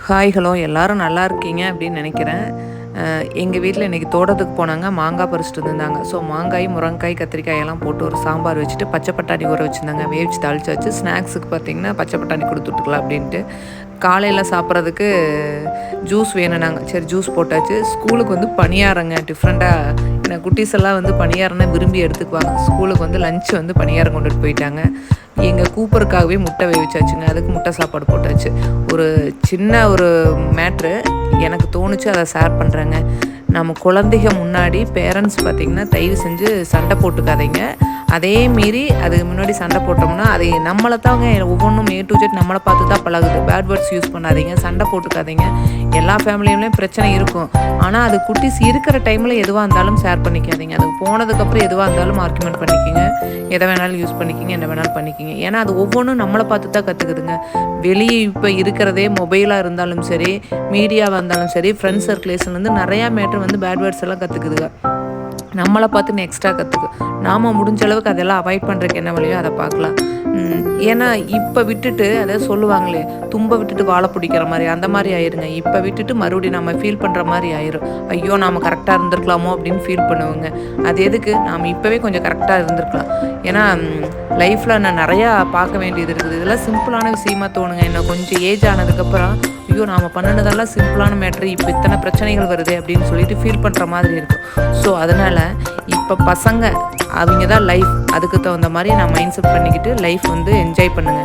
Hi hello எல்லாரும் நல்லா இருக்கீங்க அப்படின்னு நினைக்கிறேன். எங்கள் வீட்டில் இன்றைக்கி தோட்டத்துக்கு போனாங்க. மாங்காய் பறிச்சுட்டு வந்திருந்தாங்க. ஸோ மாங்காய், முருங்கைக்காய், கத்திரிக்காய் எல்லாம் போட்டு ஒரு சாம்பார் வச்சுட்டு பச்சை பட்டாணி ஊற வச்சுருந்தாங்க. வேவிச்சு தாளிச்சாச்சு. ஸ்நாக்ஸுக்கு பார்த்திங்கன்னா பச்சை பட்டாணி கொடுத்துட்டுக்கலாம் அப்படின்ட்டு. காலையில் சாப்பிட்றதுக்கு ஜூஸ் வேணும்னாங்க. சரி ஜூஸ் போட்டாச்சு. ஸ்கூலுக்கு வந்து பணியாரங்க டிஃப்ரெண்ட்டாக எனக்கு குட்டீஸ் எல்லாம் வந்து பணியாரம்னா விரும்பி எடுத்துக்குவாங்க. ஸ்கூலுக்கு வந்து லஞ்ச் வந்து பணியாரம் கொண்டுட்டு போயிட்டாங்க. எங்கள் கூப்பருக்காகவே முட்டை வேவிச்சாச்சுங்க. அதுக்கு முட்டை சாப்பாடு போட்டாச்சு. ஒரு சின்ன ஒரு மேட்ரு எனக்கு தோணுச்சு, அதை ஷேர் பண்ணுறேங்க. நம்ம குழந்தைங்க முன்னாடி பேரண்ட்ஸ் பார்த்திங்கன்னா தயவு செஞ்சு சண்டை போட்டுக்காதீங்க. அதே மீறி அதுக்கு முன்னாடி சண்டை போட்டோம்னா அதை நம்மளை தாங்க ஒவ்வொன்றும் A to Z நம்மளை பார்த்து தான் பழகுது. பேட் வேர்ட்ஸ் யூஸ் பண்ணாதீங்க, சண்டை போட்டுக்காதீங்க. எல்லா ஃபேமிலியிலையும் பிரச்சனை இருக்கும். ஆனால் அது குட்டிஸ் இருக்கிற டைமில் எதுவாக இருந்தாலும் ஷேர் பண்ணிக்காதீங்க. அது போனதுக்கப்புறம் எதுவாக இருந்தாலும் ஆர்குமெண்ட் பண்ணிக்கிங்க. எதை வேணாலும் யூஸ் பண்ணிக்கிங்க, என்ன வேணாலும் பண்ணிக்கிங்க. ஏன்னா அது ஒவ்வொன்றும் நம்மளை பார்த்து தான் கற்றுக்குதுங்க. வெளியே இப்போ இருக்கிறதே மொபைலாக இருந்தாலும் சரி, மீடியாவாக இருந்தாலும் சரி, ஃப்ரெண்ட்ஸ் சர்க்குலேஷன்லேருந்து நிறையா மேட்ரு வந்து பேட் வேர்ட்ஸ் எல்லாம் கற்றுக்குதுங்க. நம்மளை பார்த்து நெக்ஸ்ட்டாக கற்றுக்கு. நாம் முடிஞ்ச அளவுக்கு அதெல்லாம் அவாய்ட் பண்ணுறதுக்கு என்ன வழியோ அதை பார்க்கலாம். ஏன்னா இப்போ விட்டுட்டு அதை சொல்லுவாங்களே, தும்பை விட்டுட்டு வாழை பிடிக்கிற மாதிரி அந்த மாதிரி ஆயிருங்க. இப்போ விட்டுட்டு மறுபடியும் நம்ம ஃபீல் பண்ணுற மாதிரி ஆயிரும். ஐயோ நாம் கரெக்டாக இருந்திருக்கலாமோ அப்படின்னு ஃபீல் பண்ணுவோங்க. அது எதுக்கு, நாம் இப்போவே கொஞ்சம் கரெக்டாக இருந்திருக்கலாம். ஏன்னா லைஃப்பில் நான் நிறையா பார்க்க வேண்டியது இருக்குது. இதெல்லாம் சிம்பிளான விஷயமா தோணுங்க. இன்னும் கொஞ்சம் ஏஜ் ஆனதுக்கப்புறம் ஐயோ நாம் பண்ணினதெல்லாம் சிம்பிளான மேட்ரு, இப்போ இத்தனை பிரச்சனைகள் வருது அப்படின்னு சொல்லிட்டு ஃபீல் பண்ணுற மாதிரி இருக்கும். ஸோ அதனால் இப்போ பசங்க அவங்க தான் லைஃப், அதுக்கு தகுந்த மாதிரி நான் மைண்ட் செட் பண்ணிக்கிட்டு லைஃப் வந்து என்ஜாய் பண்ணுங்கள்.